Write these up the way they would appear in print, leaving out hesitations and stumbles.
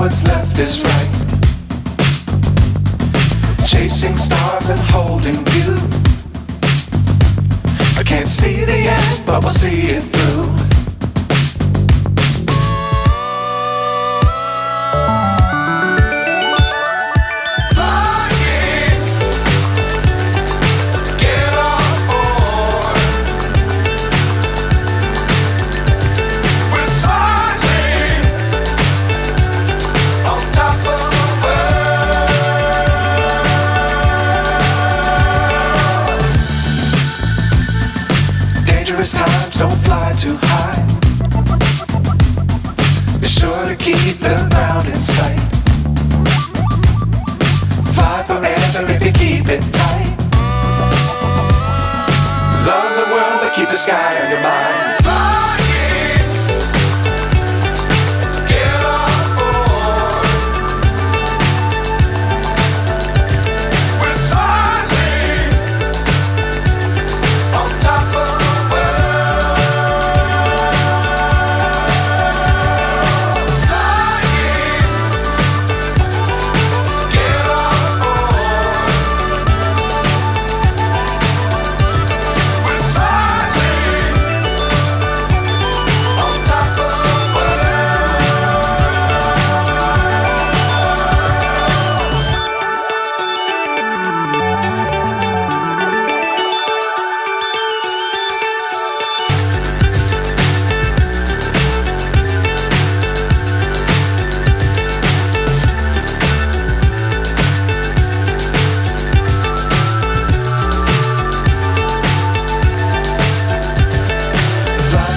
what's left is right. Chasing stars and holding you. I can't see the end, but we'll see it through. Times don't fly too high. Be sure to keep the ground in sight. Fly forever if you keep it tight. Love the world but keep the sky on your mind.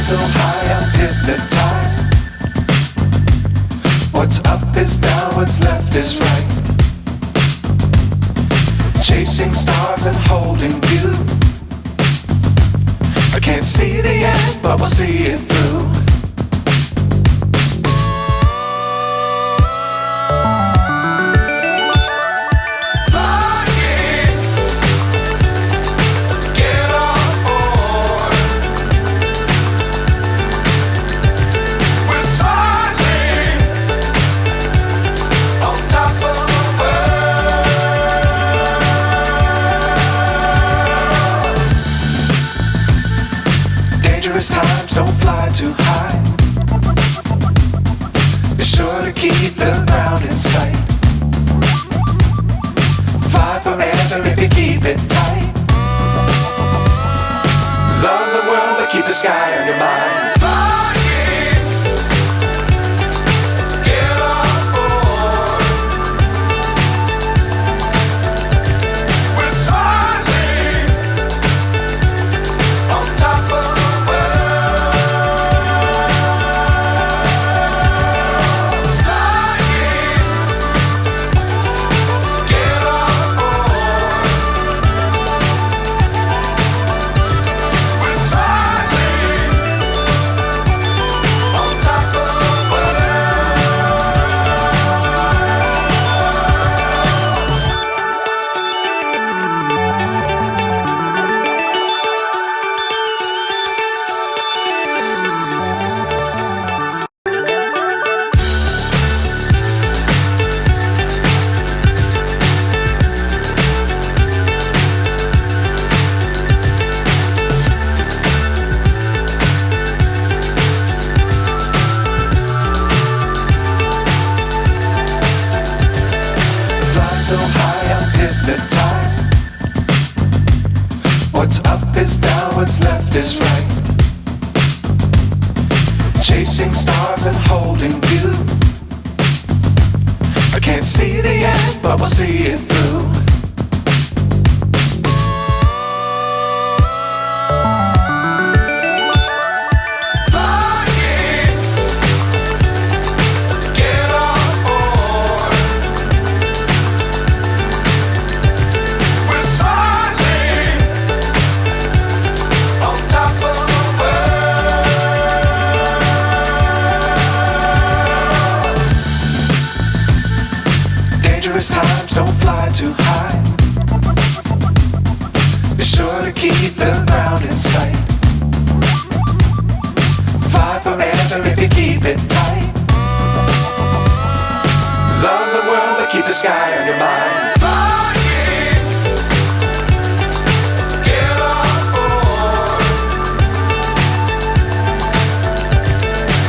So high I'm hypnotized. What's up is down, what's left is right. Chasing stars and holding you. I can't see the end, but we'll see it through. Times don't fly too high. Be sure to keep the ground in sight. Fly forever if you keep it tight. Love the world but keep the sky on your mind. So high I'm hypnotized. What's up is down, what's left is right. Chasing stars and holding you. I can't see the end, but we'll see it through. Times don't fly too high. Be sure to keep the ground in sight. Fly forever if you keep it tight. the sky on your mind. Flying, get on board.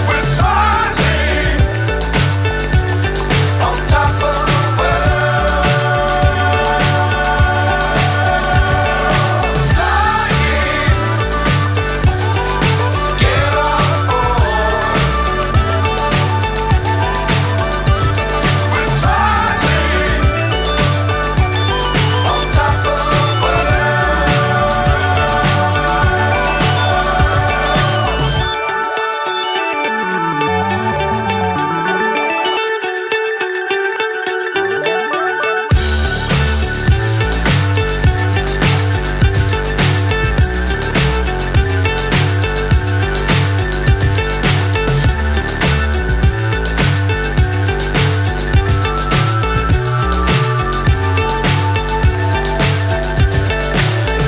We're smiling on top of the world. Flying, get on board. We're smiling on top of the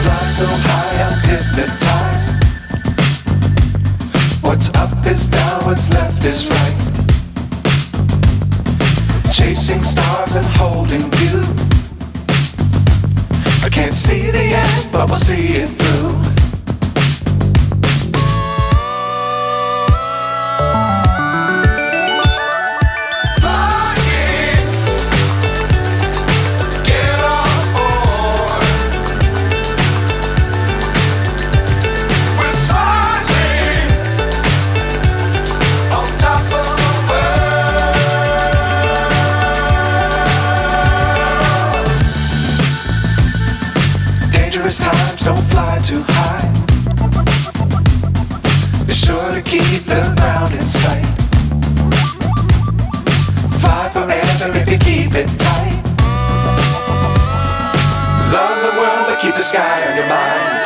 fly so high, I'm hypnotized. What's up is down, what's left is right. Chasing stars and holding you. I can't see the end, but we'll see it through. Flying, get on board. We're smiling on top of the world. Dangerous times, don't fly too high. Be sure to keep the ground in sight. Fly forever if you keep it tight. Love the world, but keep the sky on your mind.